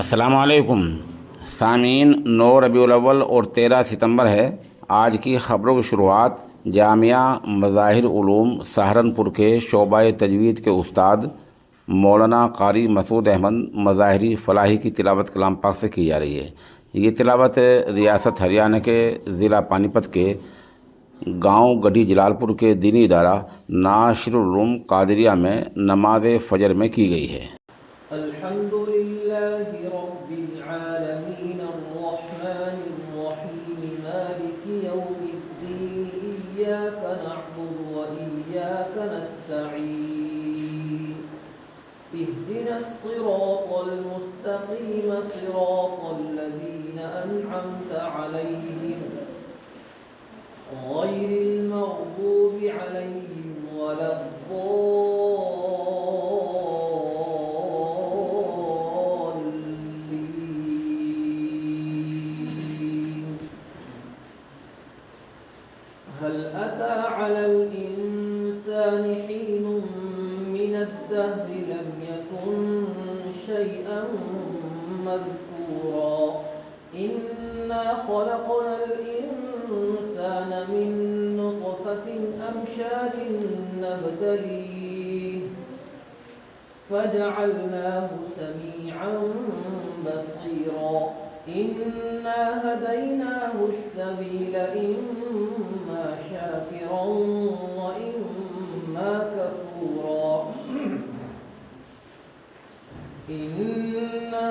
अस्सलाम वालेकुम सामीन। 9 रबीउल अव्वल और 13 सितंबर है। आज की ख़बरों की शुरुआत जामिया मज़ाहिर उलूम सहारनपुर के शोबा तजवीद के उस्ताद मौलाना कारी मसूद अहमद मज़ाहिरी फ़लाही की तिलावत कलाम पाक से की जा रही है। ये तिलावत रियासत हरियाणा के ज़िला पानीपत के गांव गढ़ी जलालपुर के दीनी इदारा नासिरुल उलूम कादरिया में नमाज फ़जर में की गई है। अल्हम्दुलिल्लाहि रब्बिल आलमीन अर्रहमानिर रहीम मालिकि यौमिद्दीन इय्याका नअबुदु व इय्याका नस्तईन इहदिनस सिरातल मुस्तकीम सिरातल लज़ीना अनअमता अलैहिम गैरिल मग़दूबि अलैहिम वलद्दाल्लीन। हल अता अलल इंसानि हीनुम मिनद्दहरि लम यकुन शैअन मज़कूरा। इन्ना खलक़नल इंसान मिन नुत्फ़तिन अमशाजिन नब्तलीह फजअलनाहु समीअन बसीरा। इन्ना हदैनाहु अस्सबील इम्मा शाकिरन व इम्मा कफूरा। इन्ना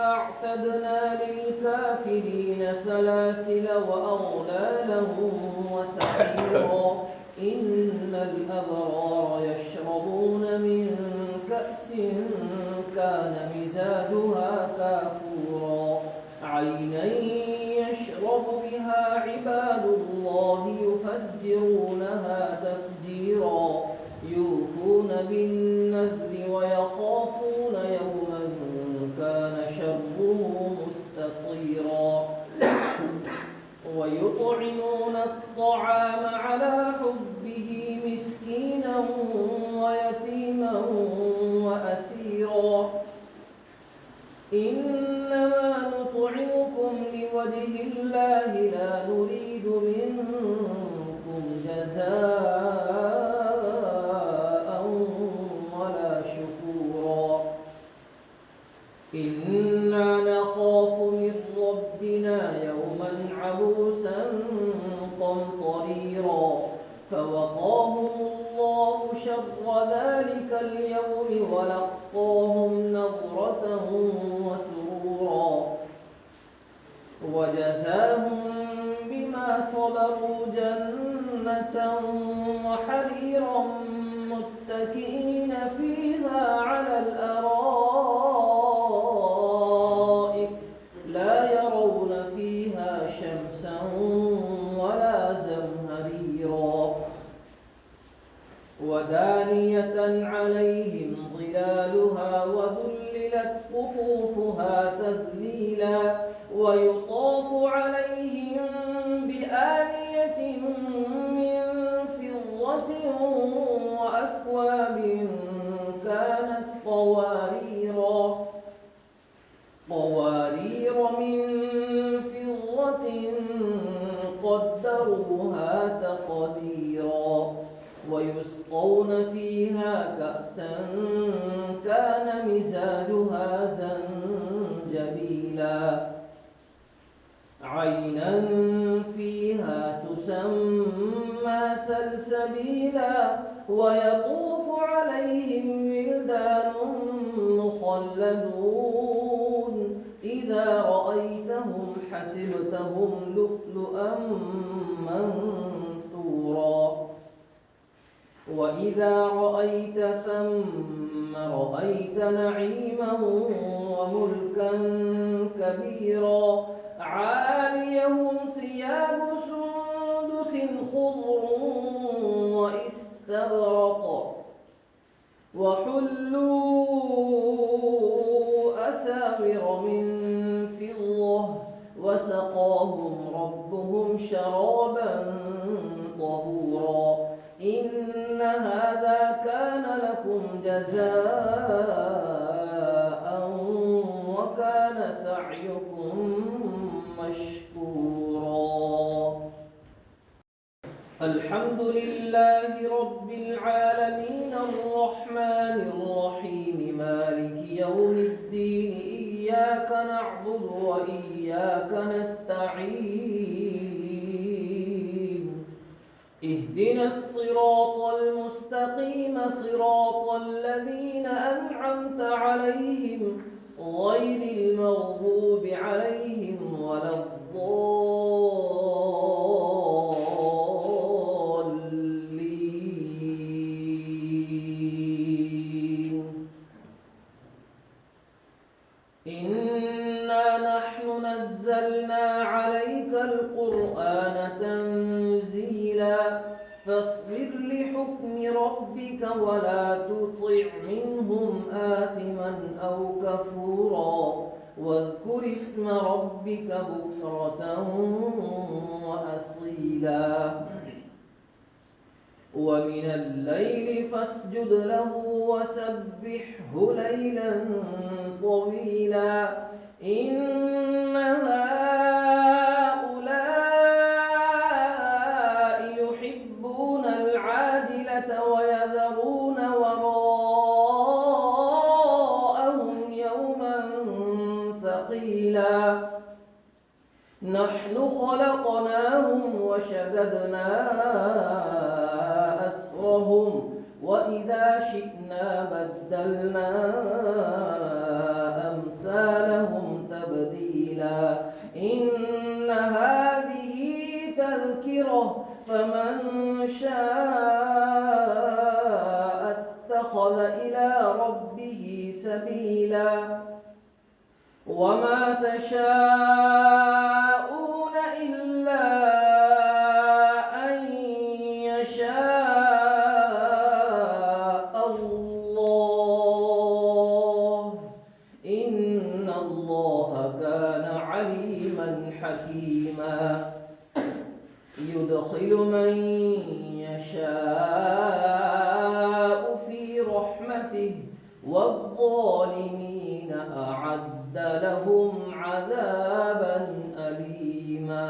अअतदना लिलकाफिरीन सलासिल व अगलालन व सईरा। इन्नल अबरार यशरबून मिन कअसिन कान मिजाजुहा काफूरा। ऐनन यशरबु बिहा इबादुल्लाहि युफज्जिरूनहा तफजीरा। यूफून बिन्नज़्रि व यख़ाफ़ून यौमन कान शर्रुहु मुस्ततीरा। वयुطعمون الطعام على حبه مسكينا ويتيما وأسيرا। إنما نطعمكم لوجه الله لا نريد منكم جزاء ولا شكورا। إنا نخاف من ربنا يوما عبوسا قمطريرا। فوقاهم الله شر ذلك اليوم ولقاهم نضرة وسرورا وجزاهم بما صبروا جنة وحريرا متكئين فيها على الأرائك لا يرون فيها شمسا ولا زمهريرا ودانية عليهم ظلالها وذللت قطوفها تذليلا ويطاف عليهم بآنية من فضة وأكواب كانت قوارير من فضة قدروها تقديرا ويسقون فيها كأسا كان مزاجها زنجبيلا عينا فيها تسمى سلسبيلا ويطوف عليهم ولدان مخلدون إذا رأيتهم حسبتهم لؤلؤا منثورا وإذا رأيت ثم رأيت نعيما وملكا كبيرا عاليهم ثياب سندس خضر واستبرق وحلوا أساور من فضة وسقاهم ربهم شرابا طهورا إن هذا كان لكم جزاء وكان سعيكم مشكورا. الحمد لله رب العالمين الرحمن الرحيم مالك يوم الدين إياك نعبد وإياك نستعين اهدنا الصراط المستقيم صراط الذين أنعمت عليهم غير المغضوب عليهم ولا الضالين. إنا نحن نزلنا عليك القرآن تنزيلا فاصبر لحكم ربك ولا تطع منهم آثما أو كفورا واذكر اسم ربك بكرة وأصيلا. ومن الليل فاسجد له وسبحه ليلا طويلا. إن هؤلاء يحبون العاجلة ويذرون وراءهم يوما ثقيلا. نحن خلقناهم وشددنا أسرهم وإذا شئنا بدلنا أمثالهم تبديلا. إن هذه تذكرة فمن شاء اتخذ إلى ربه سبيلا. وما تشاءون إلا أن يشاء الله. إن الله كان عليما حكيما. يدخل من يشاء في رحمته والظالمين أعد لهم عذابا أليما.